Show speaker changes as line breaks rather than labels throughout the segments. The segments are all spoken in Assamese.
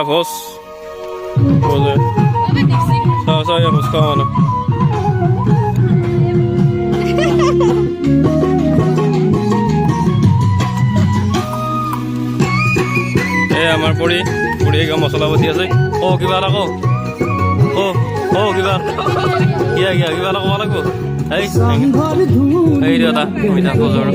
এয়া ভোজ চাওঁ এয়া ভোজ খাওঁ মানুহ এই আমাৰ পৰি কিবা মছলা পাতি আছে কিবা এটা কওক কিবা কিবা এটা ক'ব লাগিব এই এটা কবিতা ভোজৰ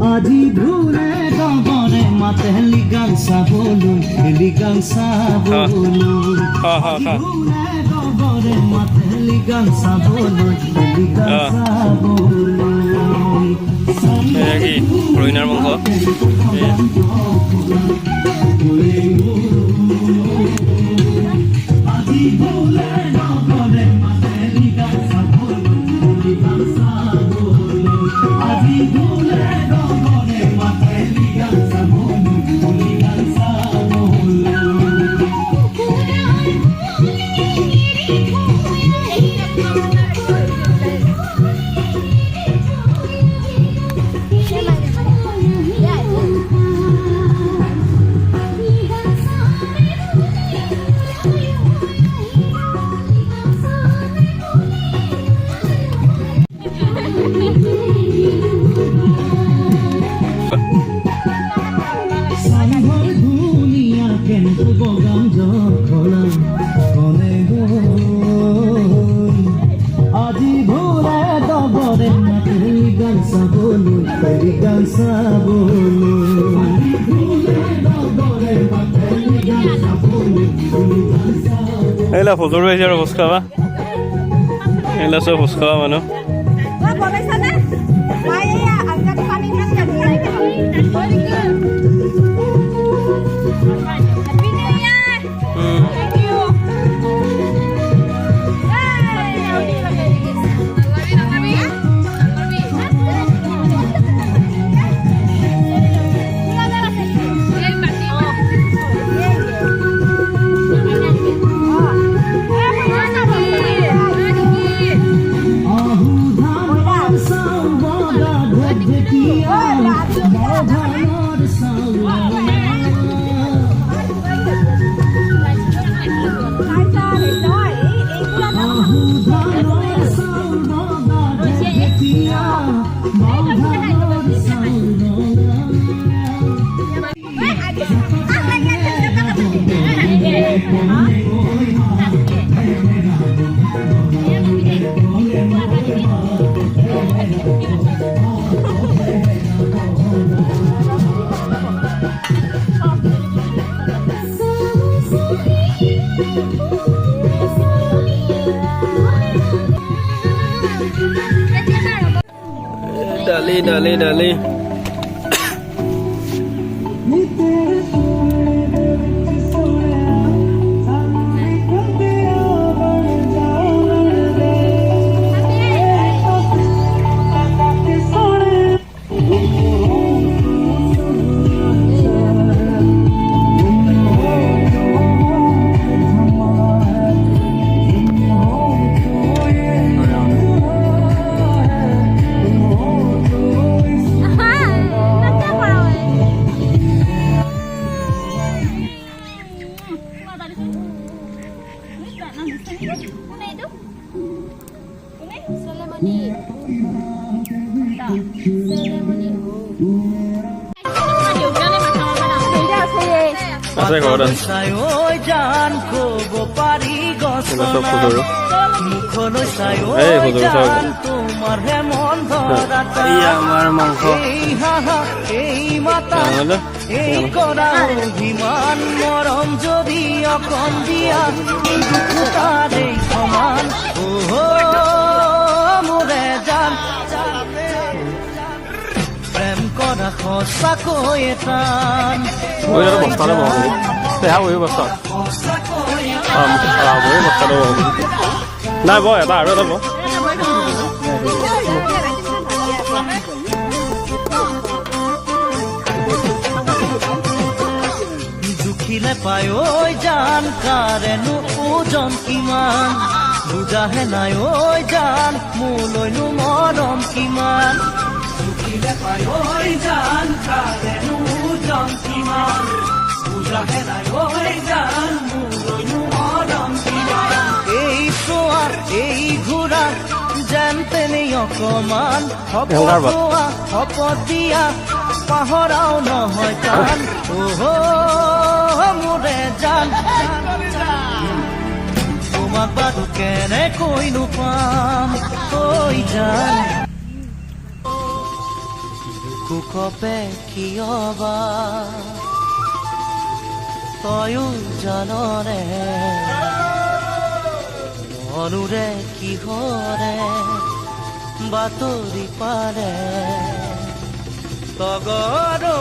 আজি ধুলে গগনে মাতে লিগাং চাবলৈ লিগাং চাবলৈ ধুলে গগনে মাতে লিগাং চাবলৈ লিগাং চাবলৈ
কি ৰইনাৰ মাংস
আজি ধুলে গগনে মাতে লিগাং চাবলৈ লিগাং চাবলৈ আজি ধুলে গগনে মাতে লিগাং চাবলৈ লিগাং চাবলৈ আজি ভোলে দগৰে মাতে লিগাং চাবলৈ লিগাং চাবলৈ
এইলা ভোজৰো আহিছে আৰু ভোজ খাবা এইলা চব ভোজ খাবা মানুহ ডালি আছে ঘৰত জান কব পাৰি গছ মুখলৈ চাই তোমাৰ হে মন ধৰা আমাৰ মাংস এই মাতা এই কৰা অভিমান মৰম যদি অকণ দিয়া তাৰে সমান মোৰে জান প্ৰেম কৰা সঁচাকৈ টান বস্তালে দেহা বহি বস্তা বহি বস্তালে নাই বহ এটা আৰু এটা বহ জুখিলে পায় ঐ জান কাৰেনো ওজন কিমান বুজাহে নাই ঐ জান মোলৈনো মৰম কিমান
পাই ঐ জান কাৰেনো জম কিমান বুজাহে নাই ঐ জান মোৰনো মৰম কিমান এই চোৱা এই ঘূৰা যেন তেনে অকমান হপোৱা হপতিয়া পাহৰাও নহয় জান মোৰে জান তোমাক বাৰু কেনেকৈনো পাম ঐ জান কুকপে কিয়বা তয়ো জানৰে মনুৰে কিহৰে বাতৰি পাৰে তগৰো